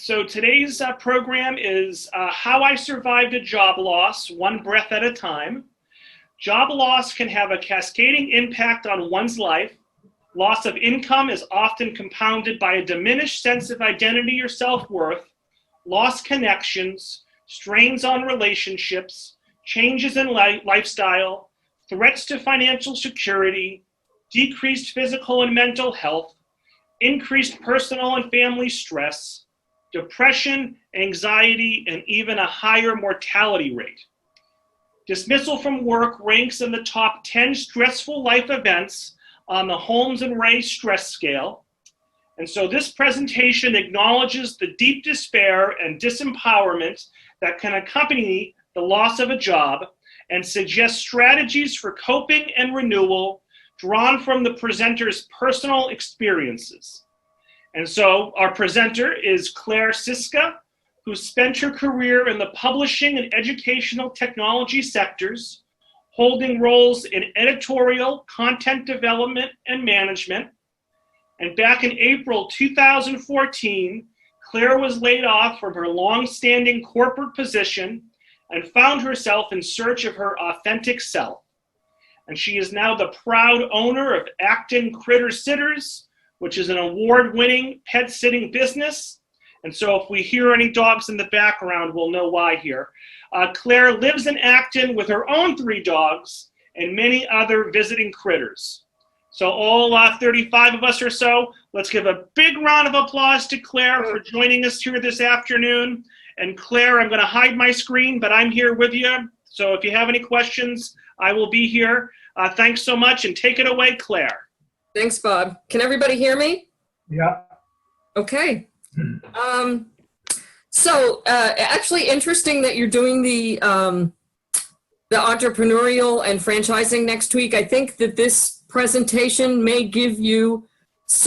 So today's program is how I survived a job loss, one breath at a time. Job loss can have a cascading impact on one's life. Loss of income is often compounded by a diminished sense of identity or self-worth, lost connections, strains on relationships, changes in lifestyle, threats to financial security, decreased physical and mental health, increased personal and family stress, depression, anxiety, and even a higher mortality rate. Dismissal from work ranks in the top 10 stressful life events on the Holmes and Ray stress scale. And so this presentation acknowledges the deep despair and disempowerment that can accompany the loss of a job and suggests strategies for coping and renewal drawn from the presenter's personal experiences. And so our presenter is Claire Siska, who spent her career in the publishing and educational technology sectors, holding roles in editorial, content development, and management. And back in April 2014, Claire was laid off from her long-standing corporate position and found herself in search of her authentic self. And she is now the proud owner of Acton Critter Sitters, which is an award-winning pet sitting business. And so if we hear any dogs in the background, we'll know why here. Claire lives in Acton with her own 3 dogs and many other visiting critters. So all 35 of us or so, let's give a big round of applause to Claire for joining us here this afternoon. And Claire, I'm going to hide my screen, but I'm here with you. So if you have any questions, I will be here. Thanks so much, and take it away, Claire. Thanks, Bob. Can everybody hear me? Yeah. Okay. Actually interesting that you're doing the entrepreneurial and franchising next week. I think that this presentation may give you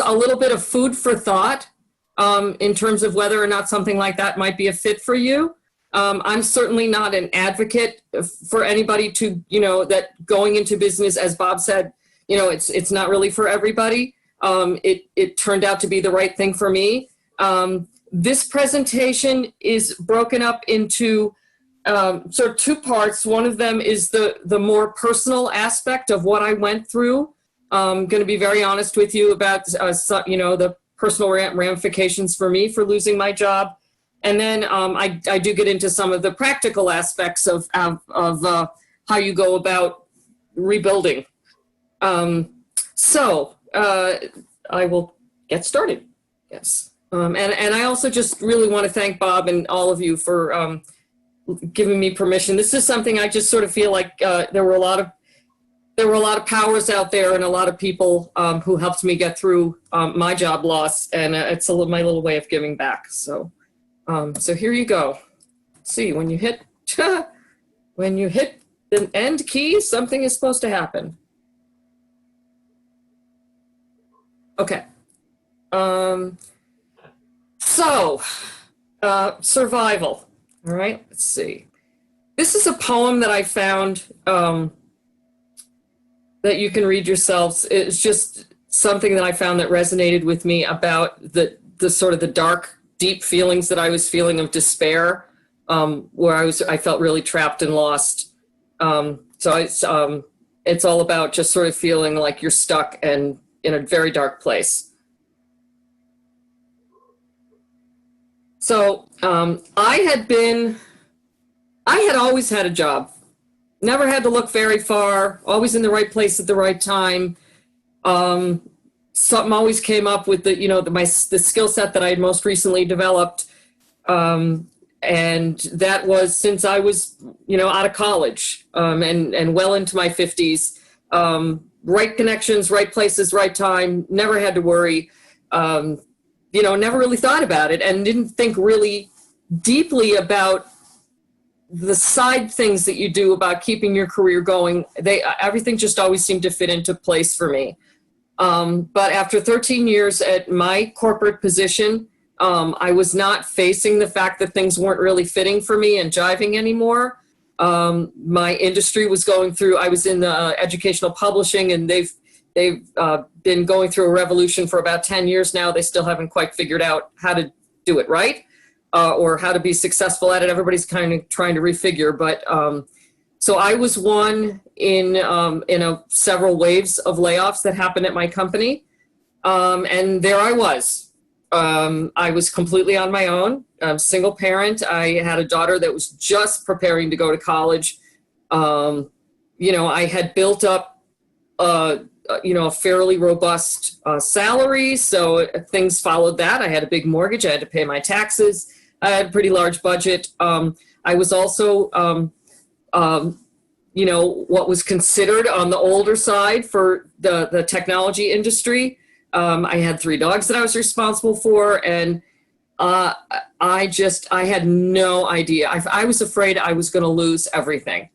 a little bit of food for thought in terms of whether or not something like that might be a fit for you. I'm certainly not an advocate for anybody to, that going into business, as Bob said, it's not really for everybody. It turned out to be the right thing for me. This presentation is broken up into sort of 2 parts. One of them is the more personal aspect of what I went through. I'm going to be very honest with you about, the personal ramifications for me for losing my job. And then I do get into some of the practical aspects of how you go about rebuilding. I will get started. Yes. And I also just really want to thank Bob and all of you for giving me permission. This is something I just sort of feel like there were a lot of powers out there and a lot of people who helped me get through my job loss, and it's my little way of giving back. So here you go. See, when you hit the end key, something is supposed to happen. Okay. Survival. All right, let's see. This is a poem that I found that you can read yourselves. It's just something that I found that resonated with me about the sort of the dark, deep feelings that I was feeling of despair, where I felt really trapped and lost. It's all about just sort of feeling like you're stuck and in a very dark place. So I had always had a job, never had to look very far, always in the right place at the right time. Something always came up with the skill set that I had most recently developed. And that was since I was, out of college and well into my 50s. Right connections, right places, right time, never had to worry. Never really thought about it and didn't think really deeply about the side things that you do about keeping your career going. Everything just always seemed to fit into place for me. But after 13 years at my corporate position, I was not facing the fact that things weren't really fitting for me and jiving anymore. My industry was going through, I was in the educational publishing, and they've been going through a revolution for about 10 years now. They still haven't quite figured out how to do it right. or how to be successful at it. Everybody's kind of trying to refigure, but so I was one in several waves of layoffs that happened at my company, and there I was. I was completely on my own. I'm a single parent. I had a daughter that was just preparing to go to college. I had built up, a fairly robust salary, so things followed that. I had a big mortgage. I had to pay my taxes. I had a pretty large budget. I was also, what was considered on the older side for the technology industry. I had 3 dogs that I was responsible for, and I had no idea. I was afraid I was going to lose everything.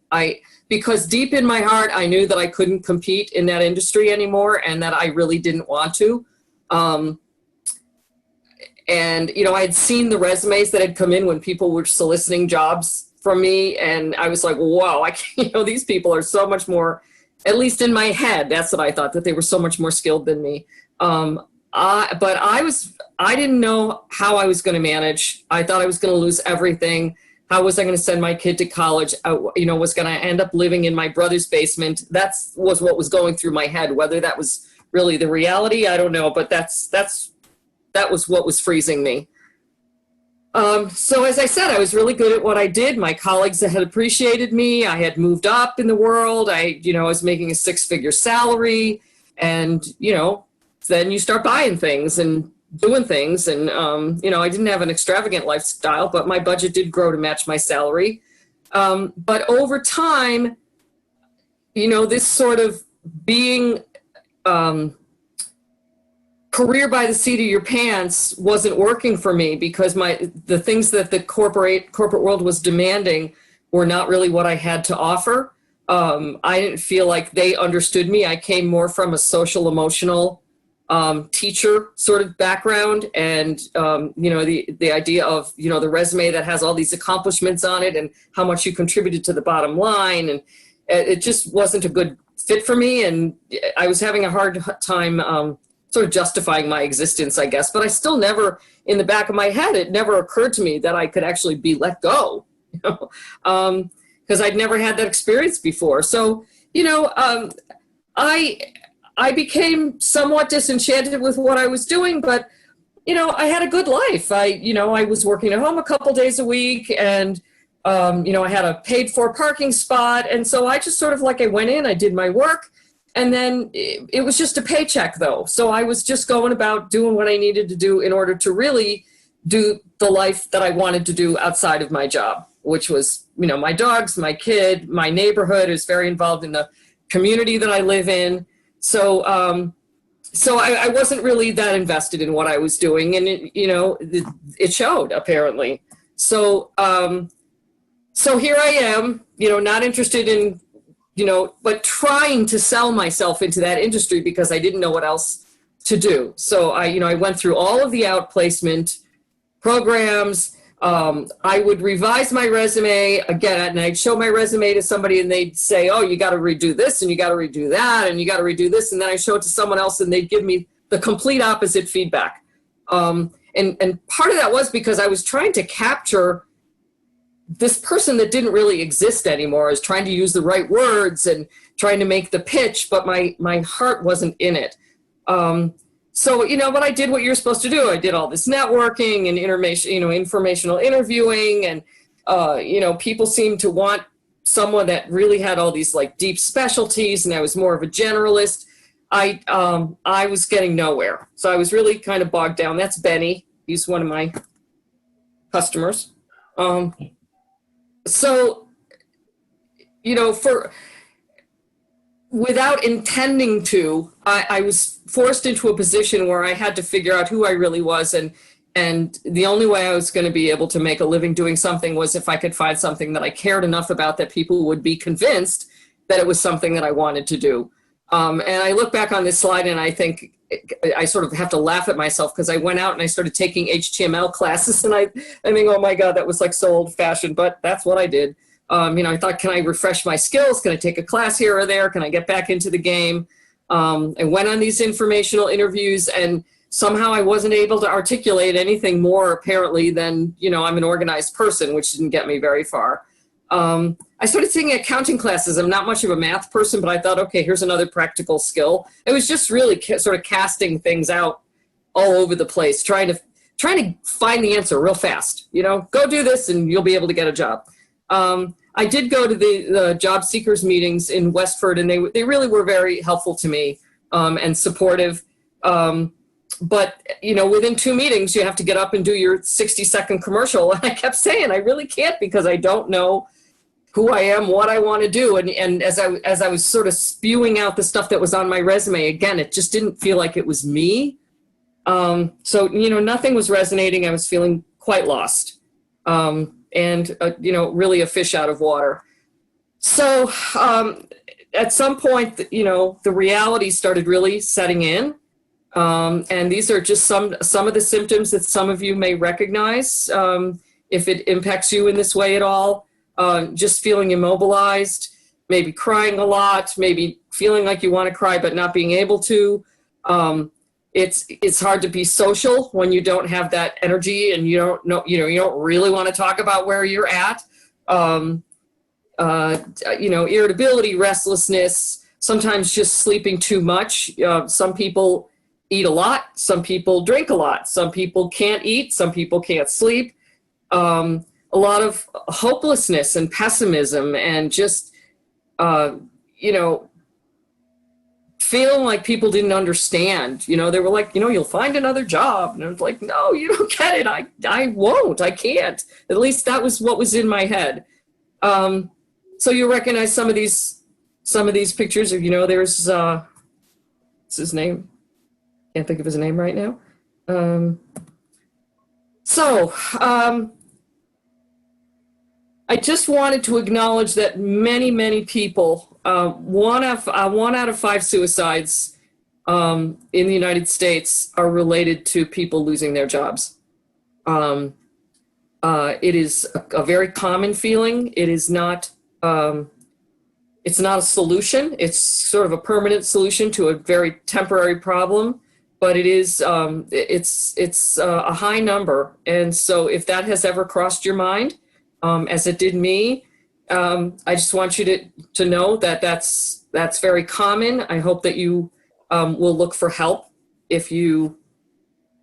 Because deep in my heart, I knew that I couldn't compete in that industry anymore, and that I really didn't want to. I had seen the resumes that had come in when people were soliciting jobs from me, and I was like, whoa, these people are so much more, at least in my head, that's what I thought, that they were so much more skilled than me. But I didn't know how I was going to manage. I thought I was going to lose everything. How was I going to send my kid to college? Was going to end up living in my brother's basement. That was what was going through my head. Whether that was really the reality, I don't know. But that was what was freezing me. So as I said, I was really good at what I did. My colleagues had appreciated me. I had moved up in the world. I was making a 6-figure salary, and then you start buying things and doing things. And, I didn't have an extravagant lifestyle, but my budget did grow to match my salary. But over time, this sort of being career by the seat of your pants wasn't working for me, because the things that the corporate world was demanding were not really what I had to offer. I didn't feel like they understood me. I came more from a social emotional teacher sort of background, and the idea of the resume that has all these accomplishments on it and how much you contributed to the bottom line, and it just wasn't a good fit for me, and I was having a hard time sort of justifying my existence, I guess. But I still never, in the back of my head, it never occurred to me that I could actually be let go, because I'd never had that experience before. So I became somewhat disenchanted with what I was doing, but, I had a good life. I was working at home a couple days a week, and, I had a paid for parking spot. And so I just sort of I went in, I did my work, and then it was just a paycheck though. So I was just going about doing what I needed to do in order to really do the life that I wanted to do outside of my job, which was, my dogs, my kid, my neighborhood is very involved in the community that I live in. So I wasn't really that invested in what I was doing, and it showed, apparently. So here I am, not interested in, but trying to sell myself into that industry because I didn't know what else to do. So I went through all of the outplacement programs. I would revise my resume again, and I'd show my resume to somebody, and they'd say, oh, you got to redo this, and you got to redo that, and you got to redo this. And then I show it to someone else, and they'd give me the complete opposite feedback. And part of that was because I was trying to capture this person that didn't really exist anymore. I was trying to use the right words and trying to make the pitch, but my heart wasn't in it. But I did what you're supposed to do. I did all this networking and informational interviewing, and, people seemed to want someone that really had all these deep specialties, and I was more of a generalist. I was getting nowhere. So I was really kind of bogged down. That's Benny. He's one of my customers. Without intending to, I was forced into a position where I had to figure out who I really was, and the only way I was going to be able to make a living doing something was if I could find something that I cared enough about that people would be convinced that it was something that I wanted to do. And I look back on this slide, and I think I sort of have to laugh at myself, because I went out and I started taking HTML classes, and I think, oh my God, that was so old-fashioned, but that's what I did. I thought, can I refresh my skills? Can I take a class here or there? Can I get back into the game? I went on these informational interviews, and somehow I wasn't able to articulate anything more apparently than, I'm an organized person, which didn't get me very far. I started taking accounting classes. I'm not much of a math person, but I thought, okay, here's another practical skill. It was just really sort of casting things out all over the place, trying to find the answer real fast. Go do this and you'll be able to get a job. I did go to the job seekers meetings in Westford, and they really were very helpful to me and supportive. But, within 2 meetings, you have to get up and do your 60-second commercial. And I kept saying, I really can't, because I don't know who I am, what I want to do. And as I was sort of spewing out the stuff that was on my resume, again, it just didn't feel like it was me. So, nothing was resonating. I was feeling quite lost. Really a fish out of water. So at some point, the reality started really setting in. And these are just some of the symptoms that some of you may recognize. If it impacts you in this way at all, just feeling immobilized, maybe crying a lot, maybe feeling like you want to cry but not being able to. It's hard to be social when you don't have that energy and you don't know, you don't really want to talk about where you're at. Irritability, restlessness, sometimes just sleeping too much. Some people eat a lot, some people drink a lot, some people can't eat, some people can't sleep. A lot of hopelessness and pessimism and just, feeling like people didn't understand. They were like, you'll find another job. And I was like, no, you don't get it. I won't, I can't. At least that was what was in my head. So you recognize some of these pictures of, there's, what's his name? Can't think of his name right now. I just wanted to acknowledge that many, many people, 1 out of 5 suicides in the United States are related to people losing their jobs. It is a very common feeling. It is not, it's not a solution. It's sort of a permanent solution to a very temporary problem, but it is, it's a high number. And so if that has ever crossed your mind, as it did me, I just want you to know that that's very common. I hope that you will look for help if you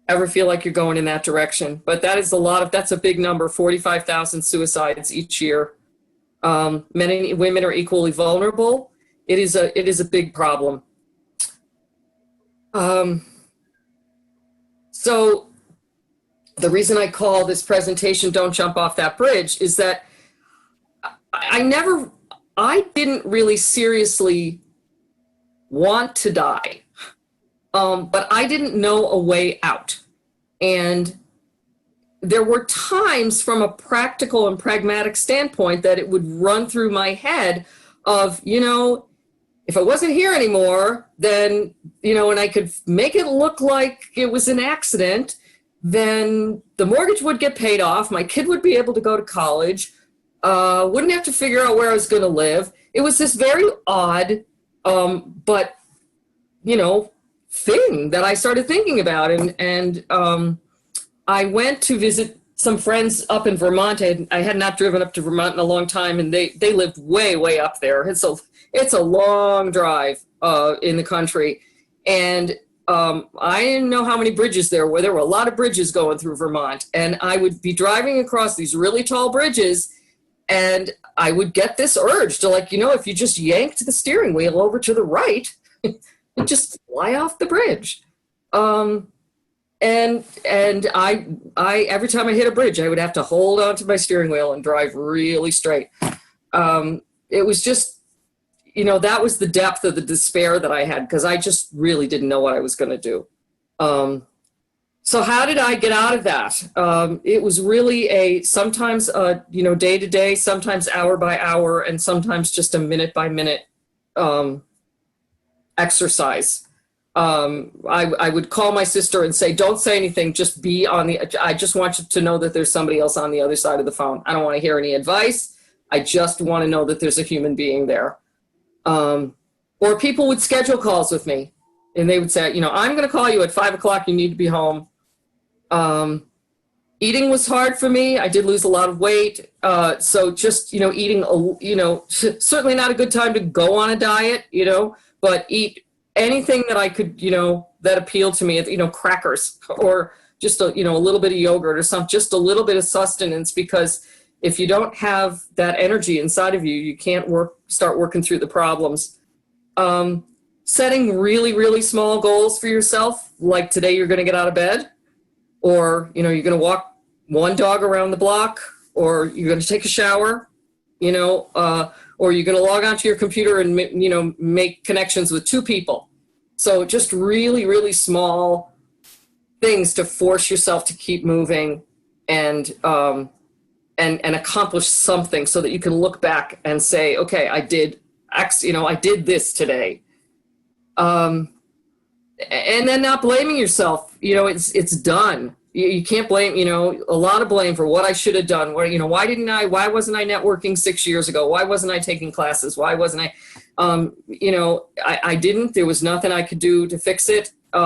ever feel like you're going in that direction. But that is that's a big number, 45,000 suicides each year. Men and women are equally vulnerable. It is a big problem. So the reason I call this presentation "Don't Jump Off That Bridge" is that I didn't really seriously want to die, but I didn't know a way out. And there were times from a practical and pragmatic standpoint that it would run through my head of, if I wasn't here anymore, then, and I could make it look like it was an accident, then the mortgage would get paid off. My kid would be able to go to college. Wouldn't have to figure out where I was going to live. It was this very odd, but, thing that I started thinking about. And I went to visit some friends up in Vermont. I had not driven up to Vermont in a long time, and they lived way, way up there. It's a long drive in the country. And I didn't know how many bridges there were. There were a lot of bridges going through Vermont. And I would be driving across these really tall bridges, and I would get this urge to, if you just yanked the steering wheel over to the right, and just fly off the bridge. And I every time I hit a bridge, I would have to hold onto my steering wheel and drive really straight. It was just, that was the depth of the despair that I had, because I just really didn't know what I was going to do. So how did I get out of that? It was really sometimes day to day, sometimes hour by hour, and sometimes just a minute by minute exercise. I would call my sister and say, don't say anything, just be I just want you to know that there's somebody else on the other side of the phone. I don't want to hear any advice. I just want to know that there's a human being there. Or people would schedule calls with me. and they would say, I'm going to call you at 5 o'clock. You need to be home. Eating was hard for me. I did lose a lot of weight. So just, eating, certainly not a good time to go on a diet, but eat anything that I could, that appealed to me, crackers or just a little bit of yogurt or something, just a little bit of sustenance, because if you don't have that energy inside of you, you can't start working through the problems. Setting really, really small goals for yourself, like today you're going to get out of bed, or, you're going to walk one dog around the block, or you're going to take a shower, or you're going to log onto your computer and, make connections with 2 people. So just really, really small things to force yourself to keep moving and accomplish something, so that you can look back and say, okay, I did X, I did this today. And then not blaming yourself, it's done. You can't blame, a lot of blame for what I should have done. Why wasn't I networking 6 years ago? Why wasn't I taking classes? Why wasn't I, I didn't, there was nothing I could do to fix it. They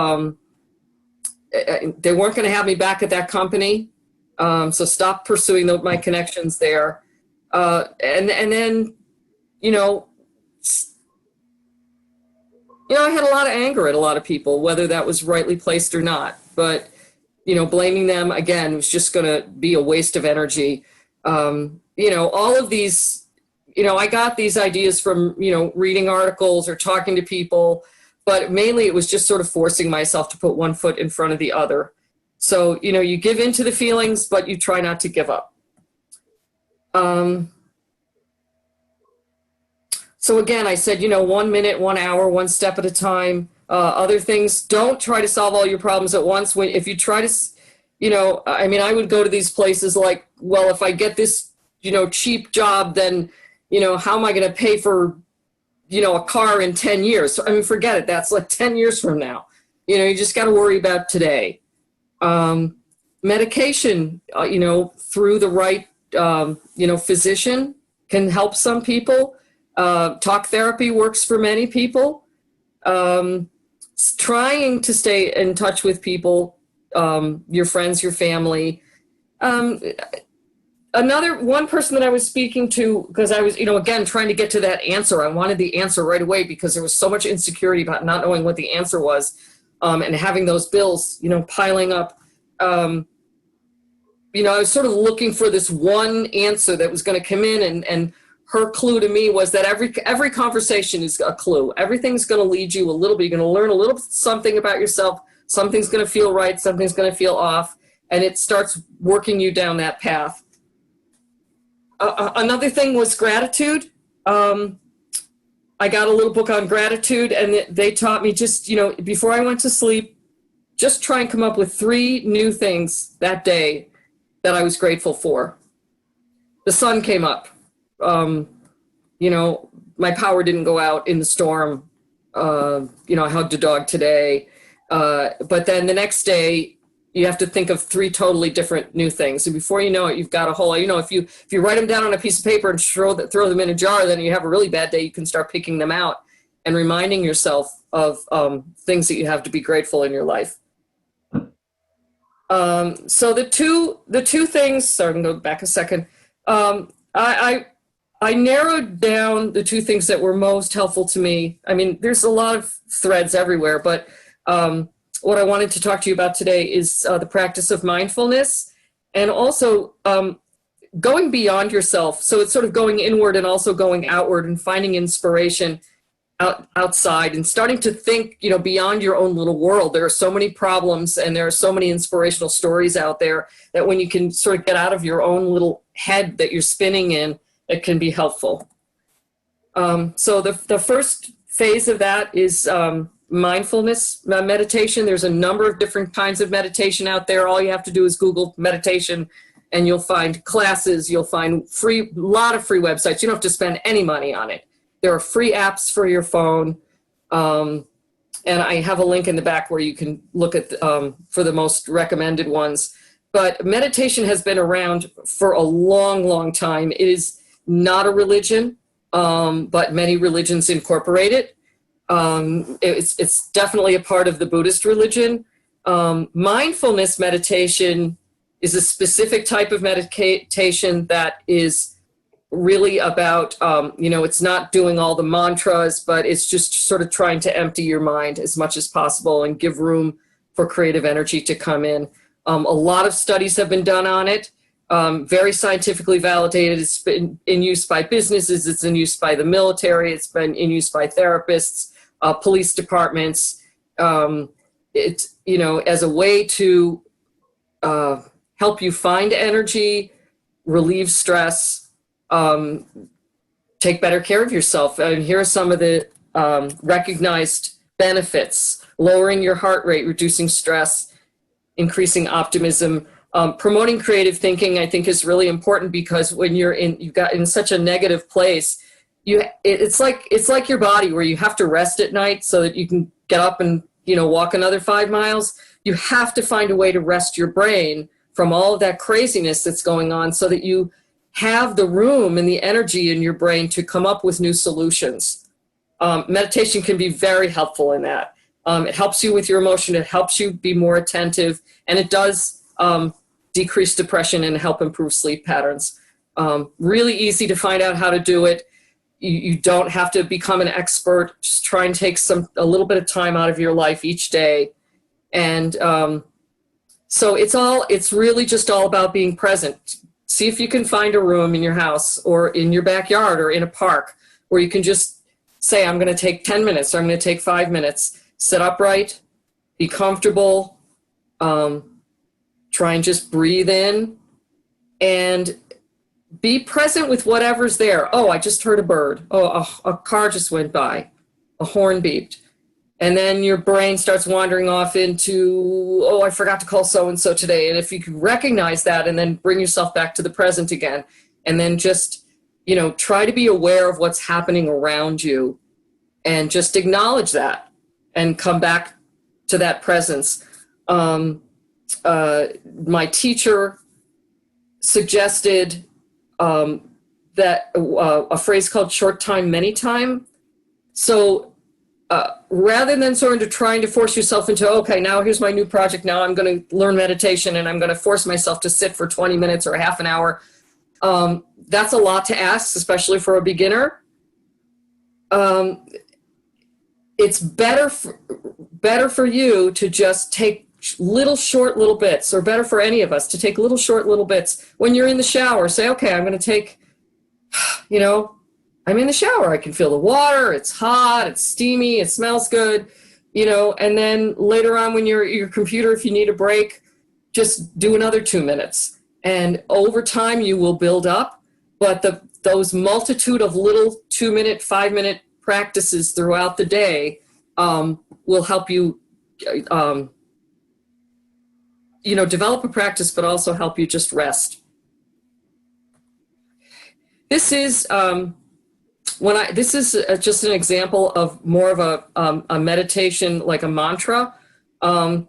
weren't going to have me back at that company. So stop pursuing my connections there. And then, I had a lot of anger at a lot of people, whether that was rightly placed or not. But, blaming them, again, was just going to be a waste of energy. All of these, I got these ideas from, reading articles or talking to people, but mainly it was just sort of forcing myself to put one foot in front of the other. So, you give into the feelings, but you try not to give up. So again, I said, 1 minute, 1 hour, one step at a time. Other things, don't try to solve all your problems at once. If you try to, I would go to these places like, well, if I get this, cheap job, then, how am I going to pay for, a car in 10 years? So, forget it. That's like 10 years from now. You just got to worry about today. Medication, through the right, physician can help some people. Talk therapy works for many people. Trying to stay in touch with people, your friends, your family. One person that I was speaking to, because I was, again, trying to get to that answer. I wanted the answer right away because there was so much insecurity about not knowing what the answer was, and having those bills, piling up. I was sort of looking for this one answer that was going to come in, and her clue to me was that every conversation is a clue. Everything's going to lead you a little bit. You're going to learn a little something about yourself. Something's going to feel right. Something's going to feel off. And it starts working you down that path. Another thing was gratitude. I got a little book on gratitude, and they taught me just, before I went to sleep, just try and come up with 3 new things that day that I was grateful for. The sun came up. My power didn't go out in the storm. I hugged a dog today. But then the next day, you have to think of 3 totally different new things. And before you know it, you've got a whole, if you write them down on a piece of paper and throw them in a jar, then you have a really bad day. You can start picking them out and reminding yourself of things that you have to be grateful in your life. So the two things, sorry, I'm going to go back a second. I narrowed down the 2 things that were most helpful to me. There's a lot of threads everywhere, but what I wanted to talk to you about today is the practice of mindfulness, and also going beyond yourself. So it's sort of going inward and also going outward, and finding inspiration outside and starting to think, beyond your own little world. There are so many problems and there are so many inspirational stories out there that when you can sort of get out of your own little head that you're spinning in, it can be helpful. So the first phase of that is mindfulness meditation. There's a number of different kinds of meditation out there. All you have to do is Google meditation, and you'll find classes. You'll find a lot of free websites. You don't have to spend any money on it. There are free apps for your phone. And I have a link in the back where you can look at for the most recommended ones. But meditation has been around for a long, long time. It is not a religion, but many religions incorporate it. It's definitely a part of the Buddhist religion. Mindfulness meditation is a specific type of meditation that is really about, it's not doing all the mantras, but it's just sort of trying to empty your mind as much as possible and give room for creative energy to come in. A lot of studies have been done on it, very scientifically validated. It's been in use by businesses, it's in use by the military, it's been in use by therapists, police departments. It's, as a way to help you find energy, relieve stress, take better care of yourself. And here are some of the recognized benefits: lowering your heart rate, reducing stress, increasing optimism. Promoting creative thinking, I think, is really important, because when you've got in such a negative place, it's like your body, where you have to rest at night so that you can get up and walk another 5 miles. You have to find a way to rest your brain from all of that craziness that's going on, so that you have the room and the energy in your brain to come up with new solutions. Meditation can be very helpful in that. It helps you with your emotion, it helps you be more attentive, and it does decrease depression and help improve sleep patterns. Really easy to find out how to do it. You don't have to become an expert. Just try and take a little bit of time out of your life each day. And so it's really just all about being present. See if you can find a room in your house or in your backyard or in a park where you can just say, I'm going to take 10 minutes, or I'm going to take 5 minutes. Sit upright, be comfortable, try and just breathe in, and be present with whatever's there. Oh, I just heard a bird. Oh, a car just went by. A horn beeped. And then your brain starts wandering off into, oh, I forgot to call so-and-so today. And if you can recognize that and then bring yourself back to the present again, and then just, try to be aware of what's happening around you and just acknowledge that and come back to that presence. My teacher suggested that a phrase called short time, many time. So rather than sort of trying to force yourself into, okay, now here's my new project, now I'm going to learn meditation and I'm going to force myself to sit for 20 minutes or half an hour, that's a lot to ask, especially for a beginner. It's better for you to just take little bits, or better for any of us to take little bits when you're in the shower. Say, okay, I'm going to take, I'm in the shower, I can feel the water, it's hot, it's steamy, it smells good, and then later on when you're at your computer, if you need a break, just do another 2 minutes. And over time you will build up, but those multitude of little 2-minute, 5-minute practices throughout the day will help you develop a practice, but also help you just rest. This is just an example of more of a meditation, like a mantra. I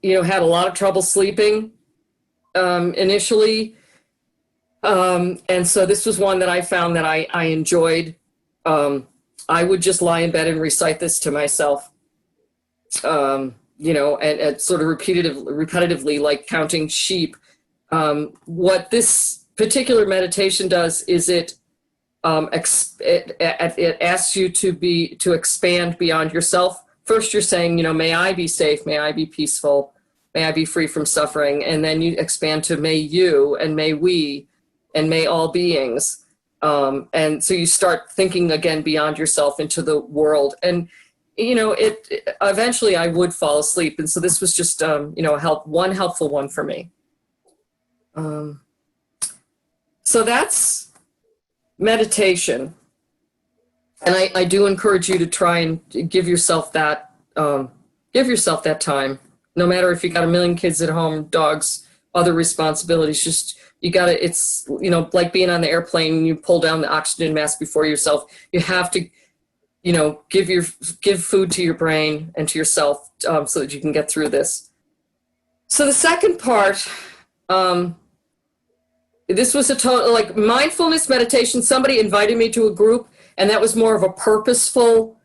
had a lot of trouble sleeping initially, and so this was one that I found that I enjoyed. I would just lie in bed and recite this to myself, and sort of repetitively, like counting sheep. What this particular meditation does is it asks you to expand beyond yourself. First, you're saying, may I be safe, may I be peaceful, may I be free from suffering, and then you expand to may you, and may we, and may all beings. And so you start thinking again beyond yourself into the world. And eventually I would fall asleep. And so this was just, one helpful one for me. So that's meditation. And I do encourage you to try and give yourself that time, no matter if you got a million kids at home, dogs, other responsibilities. Just, it's, like being on the airplane and you pull down the oxygen mask before yourself. You have to, give food to your brain and to yourself so that you can get through this. So the second part, this was a total, like mindfulness meditation. Somebody invited me to a group, and that was more of a purposeful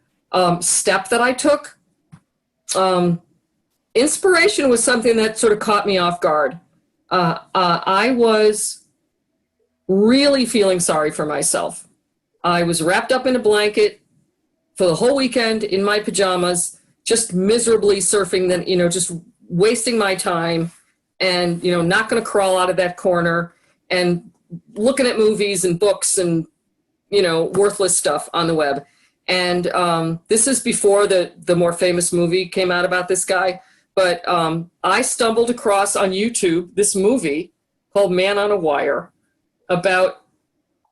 step that I took. Inspiration was something that sort of caught me off guard. I was really feeling sorry for myself. I was wrapped up in a blanket for the whole weekend in my pajamas, just miserably surfing, just wasting my time and, not going to crawl out of that corner and looking at movies and books and, worthless stuff on the web. And this is before the more famous movie came out about this guy. But I stumbled across on YouTube this movie called Man on a Wire about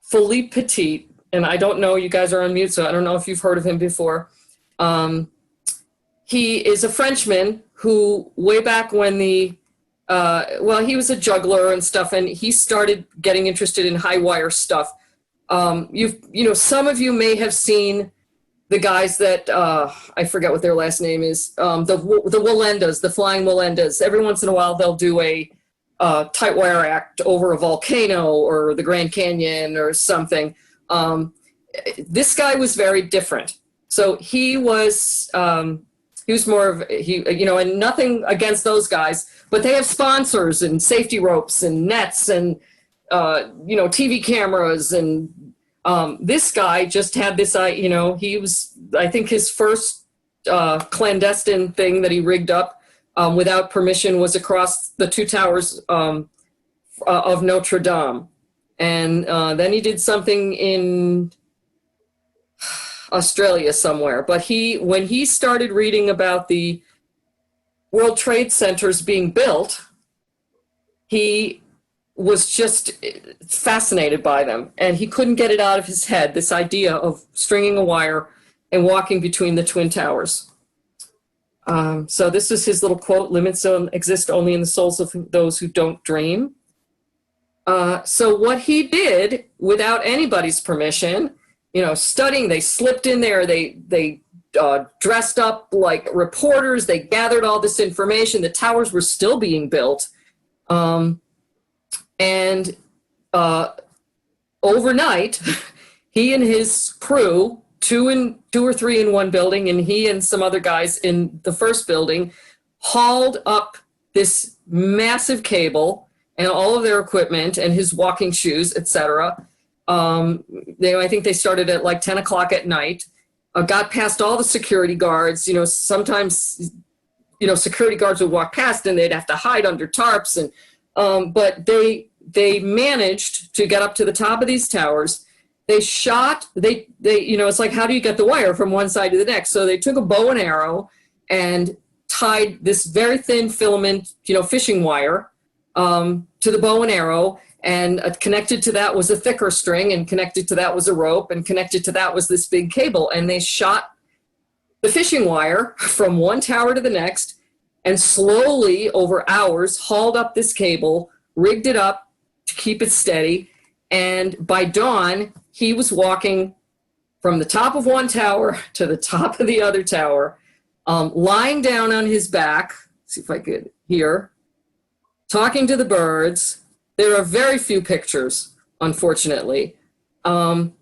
Philippe Petit. And I don't know, you guys are on mute, so I don't know if you've heard of him before. He is a Frenchman who, way back when he was a juggler and stuff, and he started getting interested in high wire stuff. Some of you may have seen the guys that, I forget what their last name is, the Wallendas, the Flying Wallendas. Every once in a while, they'll do a tight wire act over a volcano or the Grand Canyon or something. This guy was very different. So he was more of, and nothing against those guys, but they have sponsors and safety ropes and nets and, TV cameras. And this guy just had this, he was, I think his first clandestine thing that he rigged up without permission was across the two towers of Notre Dame. And then he did something in Australia somewhere. But when he started reading about the World Trade Centers being built, he was just fascinated by them. And he couldn't get it out of his head, this idea of stringing a wire and walking between the Twin Towers. So this is his little quote: "Limits exist only in the souls of those who don't dream." So what he did, without anybody's permission, studying, they slipped in there, they dressed up like reporters, they gathered all this information. The towers were still being built. And overnight, he and his crew, two or three in one building, and he and some other guys in the first building, hauled up this massive cable and all of their equipment and his walking shoes, etc. I think they started at like 10 o'clock at night, got past all the security guards. Sometimes, security guards would walk past and they'd have to hide under tarps. But they managed to get up to the top of these towers. It's like, how do you get the wire from one side to the next? So they took a bow and arrow and tied this very thin filament, fishing wire to the bow and arrow, and connected to that was a thicker string, and connected to that was a rope, and connected to that was this big cable. And they shot the fishing wire from one tower to the next, and slowly over hours hauled up this cable, rigged it up to keep it steady. And by dawn, he was walking from the top of one tower to the top of the other tower, lying down on his back. Let's see if I could hear, talking to the birds. There are very few pictures, unfortunately. And,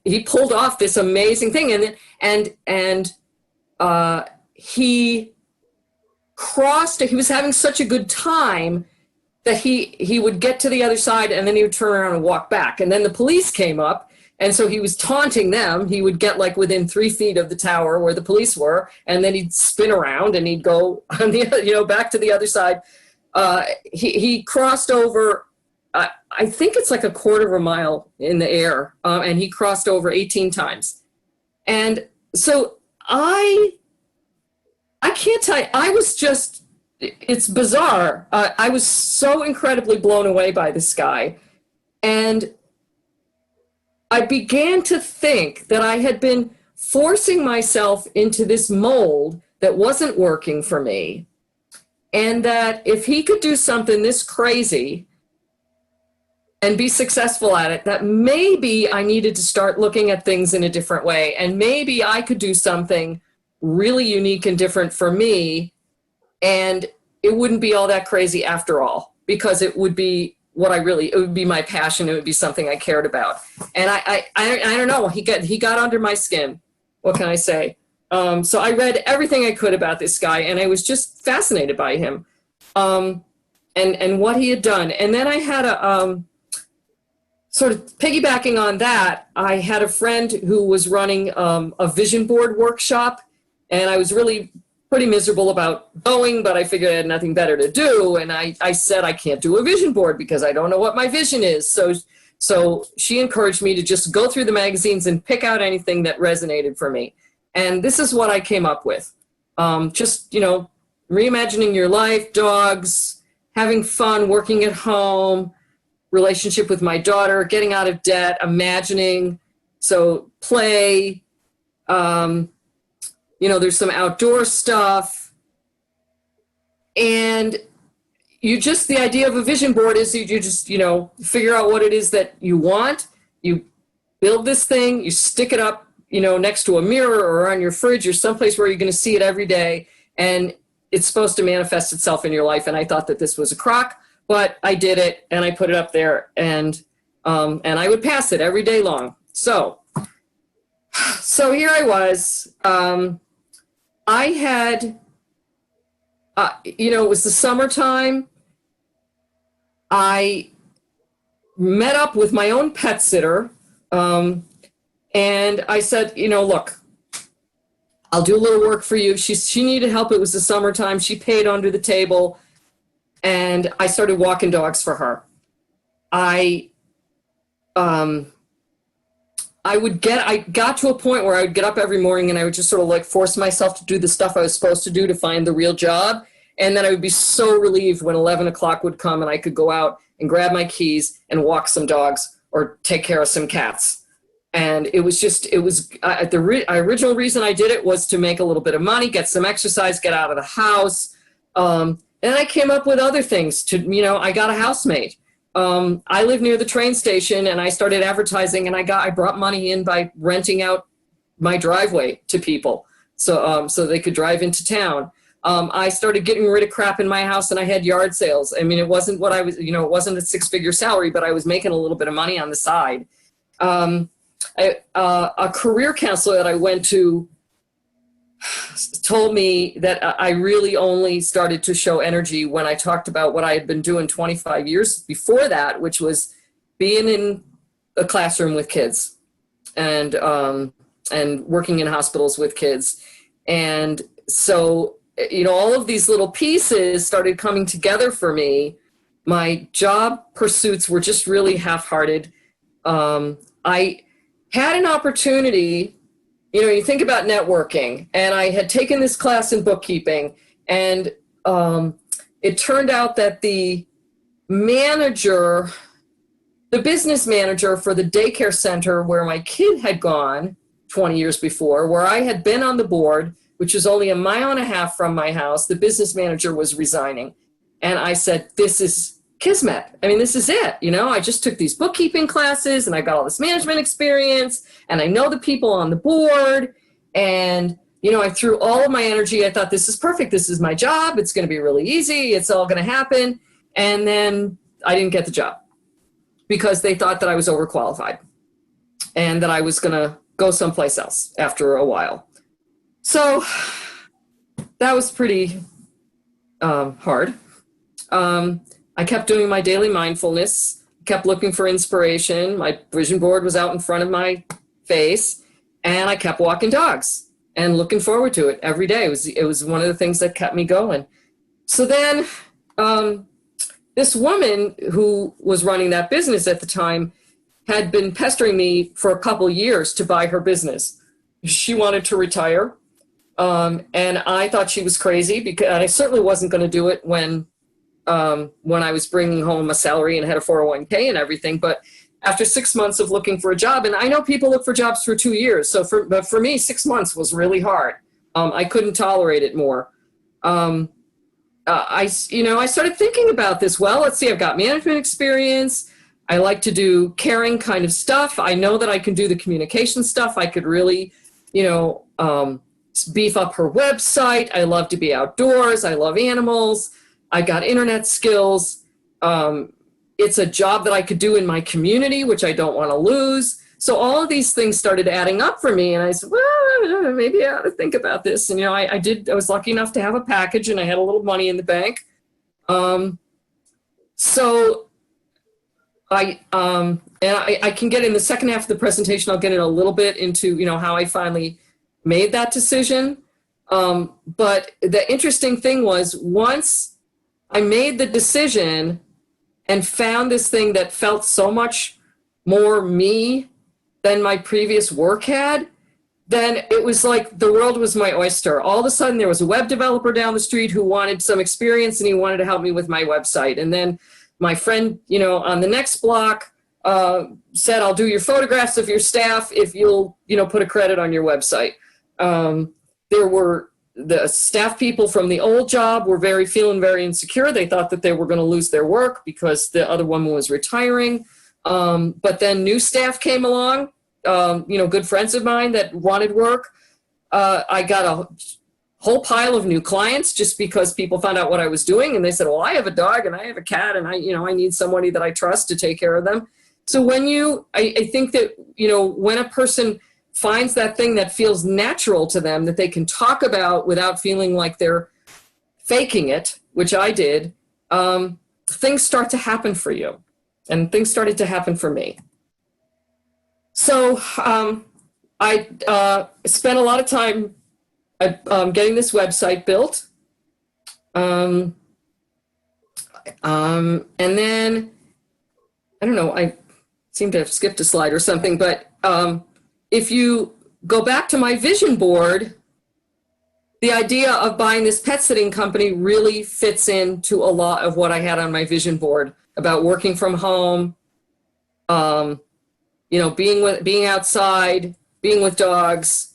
he pulled off this amazing thing. And he was having such a good time that he would get to the other side, and then he would turn around and walk back. And then the police came up, and so he was taunting them. He would get like within 3 feet of the tower where the police were, and then he'd spin around and he'd go on the, back to the other side. He crossed over, I think it's like a quarter of a mile in the air, and he crossed over 18 times. And so I can't tell you, it's bizarre. I was so incredibly blown away by this guy. And I began to think that I had been forcing myself into this mold that wasn't working for me. And that if he could do something this crazy and be successful at it, that maybe I needed to start looking at things in a different way. And maybe I could do something really unique and different for me, and it wouldn't be all that crazy after all, because it would be what it would be my passion. It would be something I cared about. And I don't know, he got under my skin. What can I say? So I read everything I could about this guy, and I was just fascinated by him, and what he had done. And then I had a, sort of piggybacking on that, I had a friend who was running a vision board workshop, and I was really pretty miserable about going, but I figured I had nothing better to do. And I said, I can't do a vision board because I don't know what my vision is. So she encouraged me to just go through the magazines and pick out anything that resonated for me. And this is what I came up with. Just, reimagining your life, dogs, having fun, working at home, relationship with my daughter, getting out of debt, imagining, so play, there's some outdoor stuff. And the idea of a vision board is you just, figure out what it is that you want. You build this thing, you stick it up, next to a mirror or on your fridge or someplace where you're going to see it every day. And it's supposed to manifest itself in your life. And I thought that this was a crock, but I did it and I put it up there, and I would pass it every day long. So here I was. I had, it was the summertime. I met up with my own pet sitter, and I said, look, I'll do a little work for you. She needed help. It was the summertime. She paid under the table, and I started walking dogs for her. I got to a point where I would get up every morning and I would just sort of like force myself to do the stuff I was supposed to do to find the real job. And then I would be so relieved when 11 o'clock would come and I could go out and grab my keys and walk some dogs or take care of some cats. And the original reason I did it was to make a little bit of money, get some exercise, get out of the house. And I came up with other things I got a housemate. I live near the train station, and I started advertising, and I brought money in by renting out my driveway to people so they could drive into town. I started getting rid of crap in my house, and I had yard sales. I mean, it wasn't what I was, it wasn't a 6-figure salary, but I was making a little bit of money on the side. A career counselor that I went to told me that I really only started to show energy when I talked about what I had been doing 25 years before that, which was being in a classroom with kids and working in hospitals with kids. And so, all of these little pieces started coming together for me. My job pursuits were just really half-hearted. I had an opportunity. You think about networking, and I had taken this class in bookkeeping, and it turned out that the business manager for the daycare center where my kid had gone 20 years before, where I had been on the board, which is only 1.5 miles from my house, the business manager was resigning. And I said, this is kismet. I mean, this is it. I just took these bookkeeping classes and I got all this management experience and I know the people on the board, and, I threw all of my energy. I thought, this is perfect. This is my job. It's going to be really easy. It's all going to happen. And then I didn't get the job because they thought that I was overqualified and that I was going to go someplace else after a while. So that was pretty hard. I kept doing my daily mindfulness, kept looking for inspiration. My vision board was out in front of my face, and I kept walking dogs and looking forward to it every day. It was one of the things that kept me going. So then this woman who was running that business at the time had been pestering me for a couple years to buy her business. She wanted to retire, and I thought she was crazy because I certainly wasn't going to do it when I was bringing home a salary and had a 401k and everything. But after 6 months of looking for a job, and I know people look for jobs for 2 years. But for me, 6 months was really hard. I couldn't tolerate it more. I started thinking about this. Well, let's see, I've got management experience. I like to do caring kind of stuff. I know that I can do the communication stuff. I could really, beef up her website. I love to be outdoors. I love animals. I got internet skills. it's a job that I could do in my community, which I don't want to lose. So all of these things started adding up for me. And I said, well, maybe I ought to think about this. And, I was lucky enough to have a package and I had a little money in the bank. So I can get in the second half of the presentation, I'll get in a little bit into, how I finally made that decision. But the interesting thing was once I made the decision and found this thing that felt so much more me than my previous work had, then it was like the world was my oyster. All of a sudden there was a web developer down the street who wanted some experience and he wanted to help me with my website. And then my friend, on the next block said, I'll do your photographs of your staff if you'll, put a credit on your website. There were the staff people from the old job were feeling very insecure. They thought that they were going to lose their work because the other woman was retiring. But then new staff came along, good friends of mine that wanted work. I got a whole pile of new clients just because people found out what I was doing. And they said, well, I have a dog and I have a cat and I need somebody that I trust to take care of them. So I think that, when a person finds that thing that feels natural to them, that they can talk about without feeling like they're faking it, which I did, things start to happen for you. And things started to happen for me. So I spent a lot of time getting this website built. And then, I don't know, I seem to have skipped a slide or something, but if you go back to my vision board, the idea of buying this pet sitting company really fits into a lot of what I had on my vision board about working from home, being outside, being with dogs,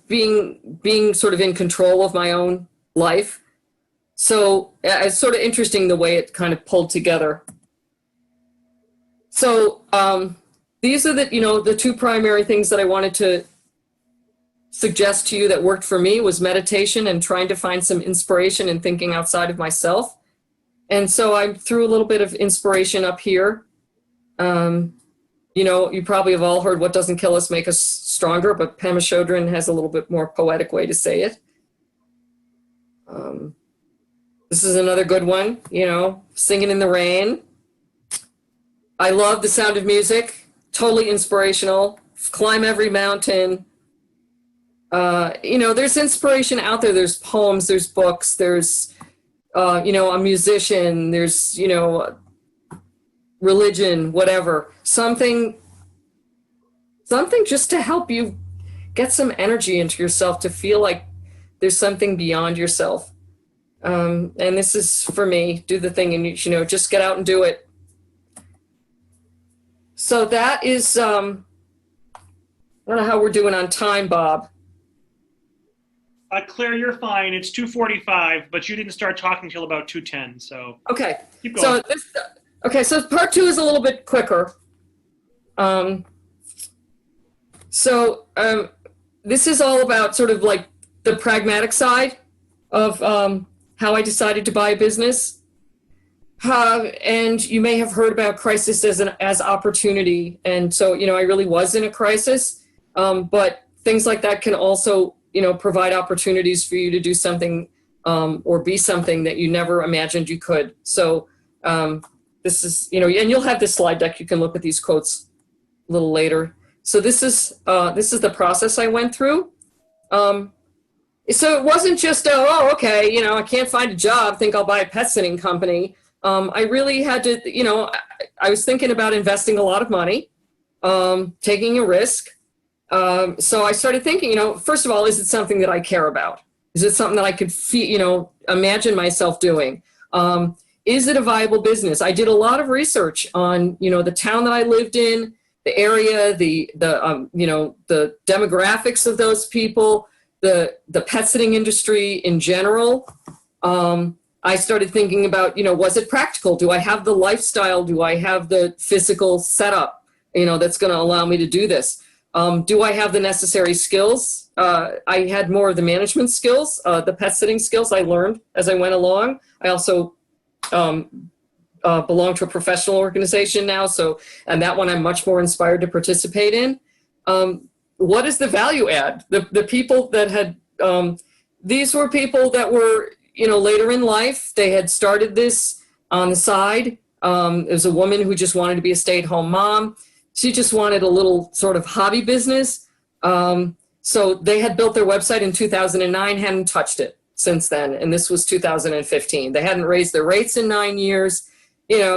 being sort of in control of my own life. So it's sort of interesting the way it kind of pulled together. So these are the two primary things that I wanted to suggest to you that worked for me was meditation and trying to find some inspiration and thinking outside of myself. And so I threw a little bit of inspiration up here. You probably have all heard what doesn't kill us make us stronger, but Pema Chodron has a little bit more poetic way to say it. This is another good one, Singing in the Rain. I love the sound of music, totally inspirational, climb every mountain. There's inspiration out there. There's poems, there's books, there's, a musician, there's, religion, whatever. Something just to help you get some energy into yourself, to feel like there's something beyond yourself. And this is for me, do the thing and, just get out and do it. So that is, I don't know how we're doing on time, Bob. Claire, you're fine. It's 2:45, but you didn't start talking till about 2:10. So okay. Keep going. So part two is a little bit quicker. This is all about sort of like the pragmatic side of how I decided to buy a business. And you may have heard about crisis as opportunity. And so, I really was in a crisis, but things like that can also, provide opportunities for you to do something or be something that you never imagined you could. So this is, and you'll have this slide deck. You can look at these quotes a little later. So this is the process I went through. So it wasn't just, okay, I can't find a job, think I'll buy a pet sitting company. I really had to, I was thinking about investing a lot of money, taking a risk. So I started thinking, first of all, is it something that I care about? Is it something that I could imagine myself doing? Is it a viable business? I did a lot of research on, the town that I lived in, the area, the demographics of those people, the pet sitting industry in general. I started thinking about, was it practical? Do I have the lifestyle? Do I have the physical setup, that's going to allow me to do this? Do I have the necessary skills? I had more of the management skills, the pet sitting skills I learned as I went along. I also belong to a professional organization now. So, and that one I'm much more inspired to participate in. What is the value add? The people that had, these were people that were, later in life. They had started this on the side. It was a woman who just wanted to be a stay-at-home mom. She just wanted a little sort of hobby business. So they had built their website in 2009, hadn't touched it since then. And this was 2015. They hadn't raised their rates in 9 years.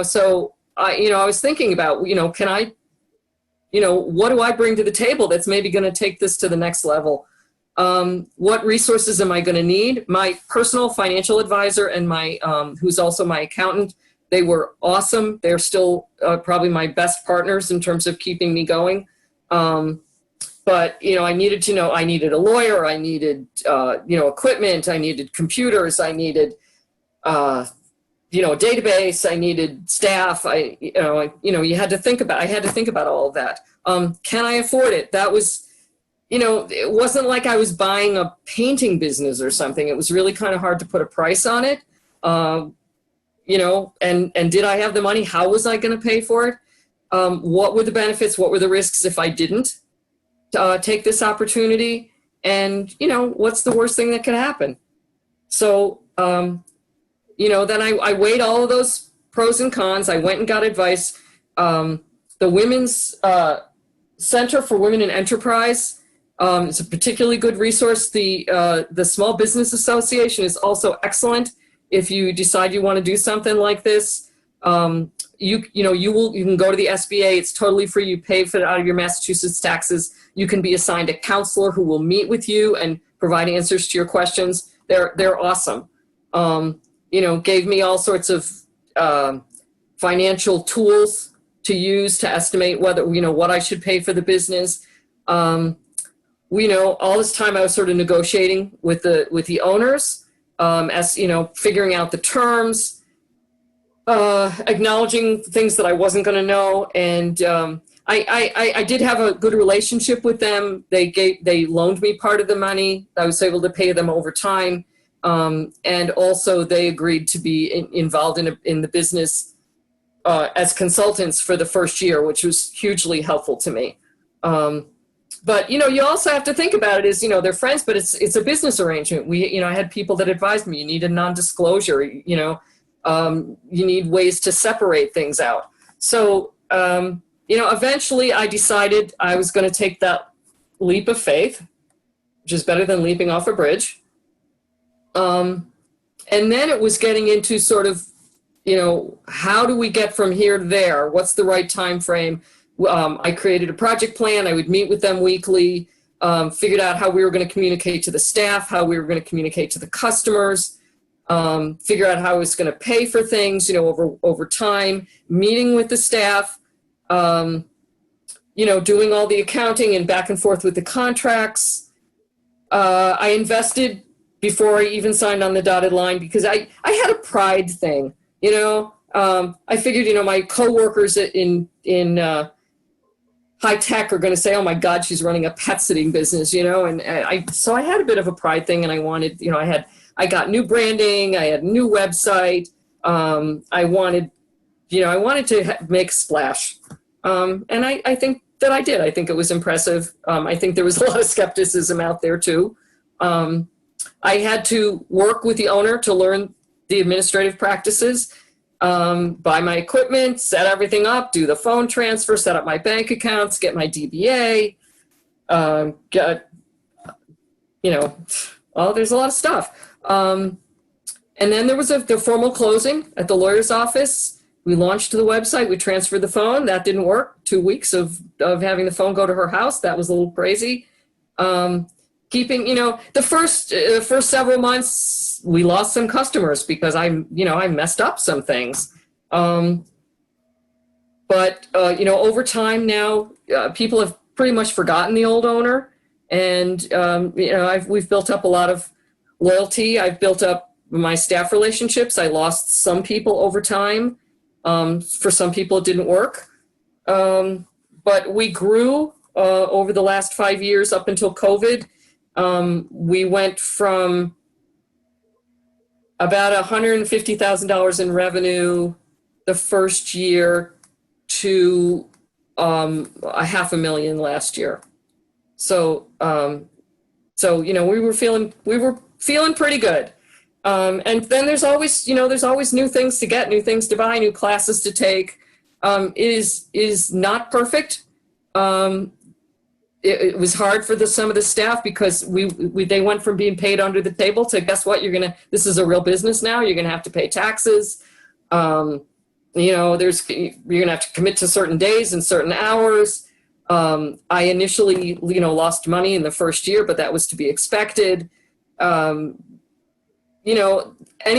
So I was thinking about, can I, what do I bring to the table that's maybe going to take this to the next level? What resources am I going to need? My personal financial advisor and my, who's also my accountant, they were awesome. They're still probably my best partners in terms of keeping me going. But, I needed to know, I needed a lawyer, I needed, equipment, I needed computers, I needed, a database, I needed staff. You had to think about, I had to think about all of that. Can I afford it? That was, it wasn't like I was buying a painting business or something. It was really kind of hard to put a price on it. And did I have the money? How was I going to pay for it? What were the benefits? What were the risks if I didn't take this opportunity? And, what's the worst thing that could happen? So, then I weighed all of those pros and cons. I went and got advice. The Women's Center for Women in Enterprise is a particularly good resource. The Small Business Association is also excellent. If you decide you want to do something like this, you can go to the SBA. It's totally free. You pay for it out of your Massachusetts taxes. You can be assigned a counselor who will meet with you and provide answers to your questions. They're awesome. Gave me all sorts of financial tools to use to estimate whether, what I should pay for the business. All this time I was sort of negotiating with the owners, figuring out the terms, acknowledging things that I wasn't going to know. And I did have a good relationship with them. They loaned me part of the money. I was able to pay them over time. And also they agreed to be involved in the business as consultants for the first year, which was hugely helpful to me. But, you also have to think about it as, they're friends, but it's a business arrangement. I had people that advised me, you need a non-disclosure, you need ways to separate things out. So, eventually I decided I was going to take that leap of faith, which is better than leaping off a bridge. And then it was getting into sort of, how do we get from here to there? What's the right time frame? I created a project plan. I would meet with them weekly, figured out how we were going to communicate to the staff, how we were going to communicate to the customers, figure out how I was going to pay for things, over time, meeting with the staff, doing all the accounting and back and forth with the contracts. I invested before I even signed on the dotted line because I had a pride thing, I figured, my coworkers in high tech are going to say, oh my God, she's running a pet sitting business, so I had a bit of a pride thing and I wanted, I got new branding, I had a new website. I wanted to make a splash. And I think that I did. I think it was impressive. I think there was a lot of skepticism out there too. I had to work with the owner to learn the administrative practices, buy my equipment, set everything up, do the phone transfer, set up my bank accounts, get my DBA, there's a lot of stuff. And then there was the formal closing at the lawyer's office. We launched the website, we transferred the phone. That didn't work. 2 weeks of having the phone go to her house. That was a little crazy. Keeping, the first several months, we lost some customers because I messed up some things. But over time now, people have pretty much forgotten the old owner. And, we've built up a lot of loyalty. I've built up my staff relationships. I lost some people over time. For some people, it didn't work. But we grew over the last 5 years up until COVID. We went from about $150,000 in revenue the first year to $500,000 last year. So, we were feeling pretty good. And then there's always new things to get, new things to buy, new classes to take. It is not perfect. It was hard for some of the staff because they went from being paid under the table to, guess what, this is a real business now. You're going to have to pay taxes. You're going to have to commit to certain days and certain hours. I initially, lost money in the first year, but that was to be expected. Any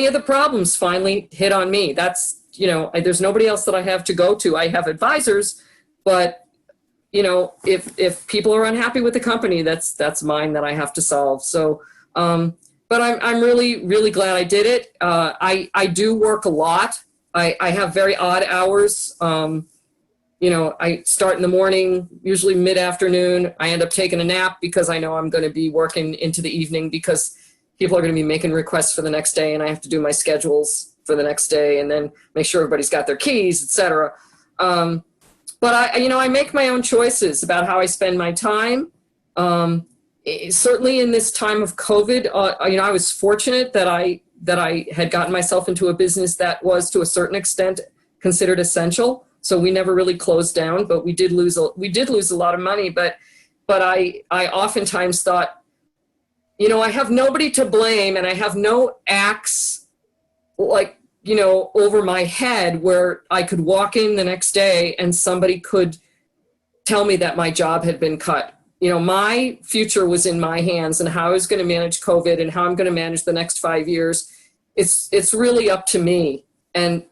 of the problems finally hit on me. That's, there's nobody else that I have to go to. I have advisors, but if people are unhappy with the company, that's mine that I have to solve. So, but I'm really, really glad I did it. I do work a lot. I have very odd hours. I start in the morning, usually mid-afternoon. I end up taking a nap because I know I'm going to be working into the evening because people are going to be making requests for the next day, and I have to do my schedules for the next day and then make sure everybody's got their keys, etc. But I make my own choices about how I spend my time. Certainly in this time of COVID, I was fortunate that I had gotten myself into a business that was to a certain extent considered essential. So we never really closed down, but we did lose a lot of money. But I oftentimes thought, I have nobody to blame, and I have no axe over my head where I could walk in the next day and somebody could tell me that my job had been cut. My future was in my hands, and how I was going to manage COVID and how I'm going to manage the next 5 years. It's really up to me. And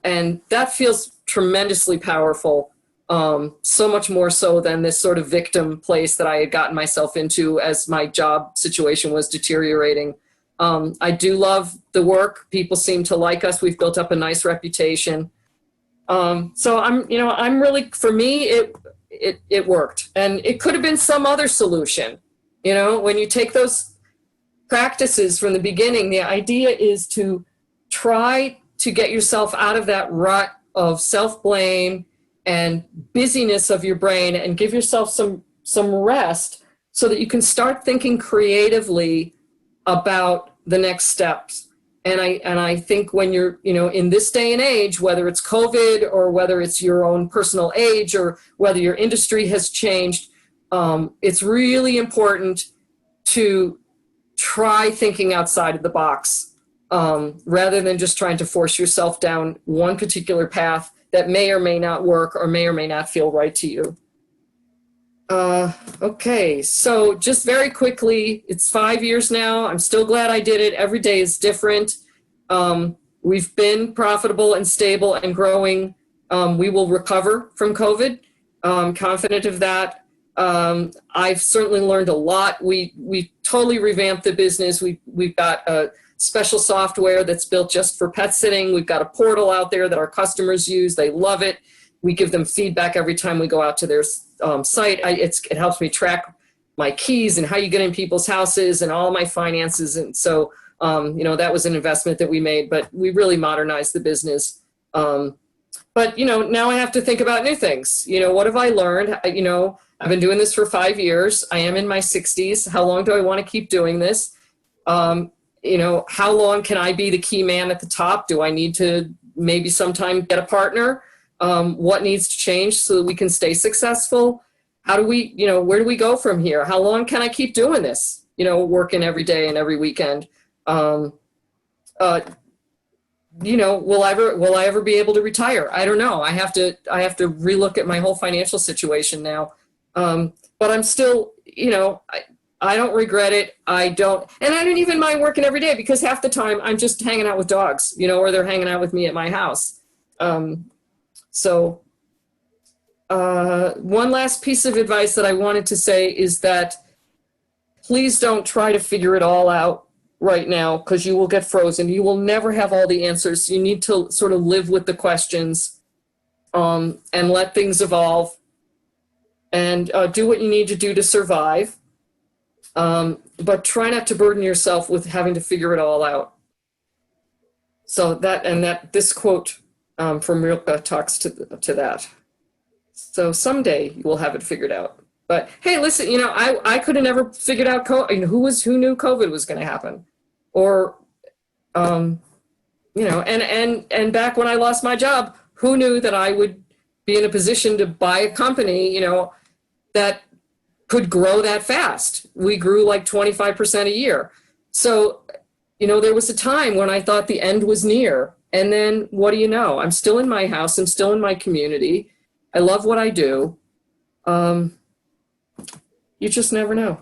that feels tremendously powerful. So much more so than this sort of victim place that I had gotten myself into as my job situation was deteriorating. I do love the work. People seem to like us. We've built up a nice reputation. So I'm really, for me, it worked. And it could have been some other solution. When you take those practices from the beginning, the idea is to try to get yourself out of that rut of self-blame and busyness of your brain and give yourself some rest so that you can start thinking creatively about the next steps. And I think when you're, in this day and age, whether it's COVID or whether it's your own personal age or whether your industry has changed, it's really important to try thinking outside of the box, rather than just trying to force yourself down one particular path that may or may not work or may not feel right to you. Okay, so just very quickly, it's 5 years now. I'm still glad I did it. Every day is different. We've been profitable and stable and growing. We will recover from COVID. I'm confident of that. I've certainly learned a lot. We totally revamped the business. We've got a special software that's built just for pet sitting. We've got a portal out there that our customers use. They love it. We give them feedback every time we go out to their site. It helps me track my keys and how you get in people's houses and all my finances. And so, that was an investment that we made, but we really modernized the business. But now I have to think about new things. What have I learned? I've been doing this for 5 years. I am in my 60s. How long do I want to keep doing this? How long can I be the key man at the top? Do I need to maybe sometime get a partner? What needs to change so that we can stay successful? How do we, where do we go from here? How long can I keep doing this? Working every day and every weekend. Will I ever be able to retire? I don't know. I have to relook at my whole financial situation now. But I'm still, I don't regret it. And I don't even mind working every day because half the time I'm just hanging out with dogs, or they're hanging out with me at my house. So one last piece of advice that I wanted to say is that please don't try to figure it all out right now because you will get frozen. You will never have all the answers. You need to sort of live with the questions and let things evolve and do what you need to do to survive. But try not to burden yourself with having to figure it all out. So this quote from Real Talks to that. So someday you will have it figured out. But hey, listen, I could have never figured out who knew COVID was going to happen, or and back when I lost my job, who knew that I would be in a position to buy a company, that could grow that fast. We grew like 25% a year. So, there was a time when I thought the end was near. And then what do you know? I'm still in my house. I'm still in my community. I love what I do. You just never know.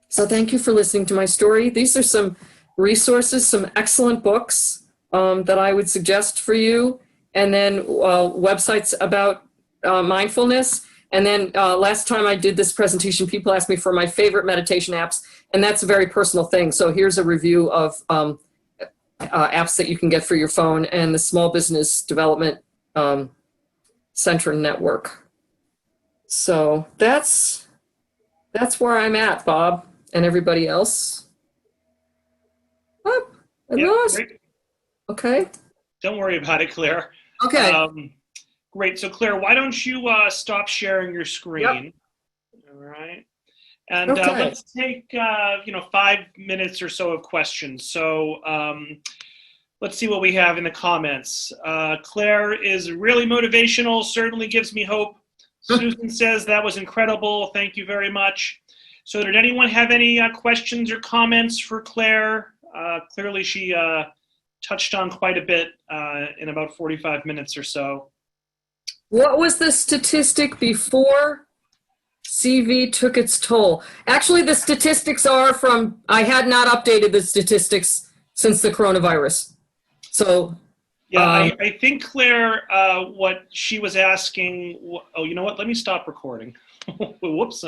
So thank you for listening to my story. These are some resources, some excellent books that I would suggest for you. And then websites about mindfulness. And then last time I did this presentation, people asked me for my favorite meditation apps, and that's a very personal thing. So here's a review of apps that you can get for your phone and the Small Business Development Center Network. So that's where I'm at, Bob, and everybody else. Oh, I lost. Great. Okay. Don't worry about it, Claire. Okay. Great. So, Claire, why don't you stop sharing your screen? Yep. All right. And Okay. let's take 5 minutes or so of questions. So let's see what we have in the comments. Claire is really motivational, certainly gives me hope. Susan says that was incredible. Thank you very much. So did anyone have any questions or comments for Claire? Clearly she touched on quite a bit in about 45 minutes or so. What was the statistic before CV took its toll? Actually, the statistics are I had not updated the statistics since the coronavirus. So, yeah, I think, Claire, what she was asking, oh, you know what? Let me stop recording. Whoops.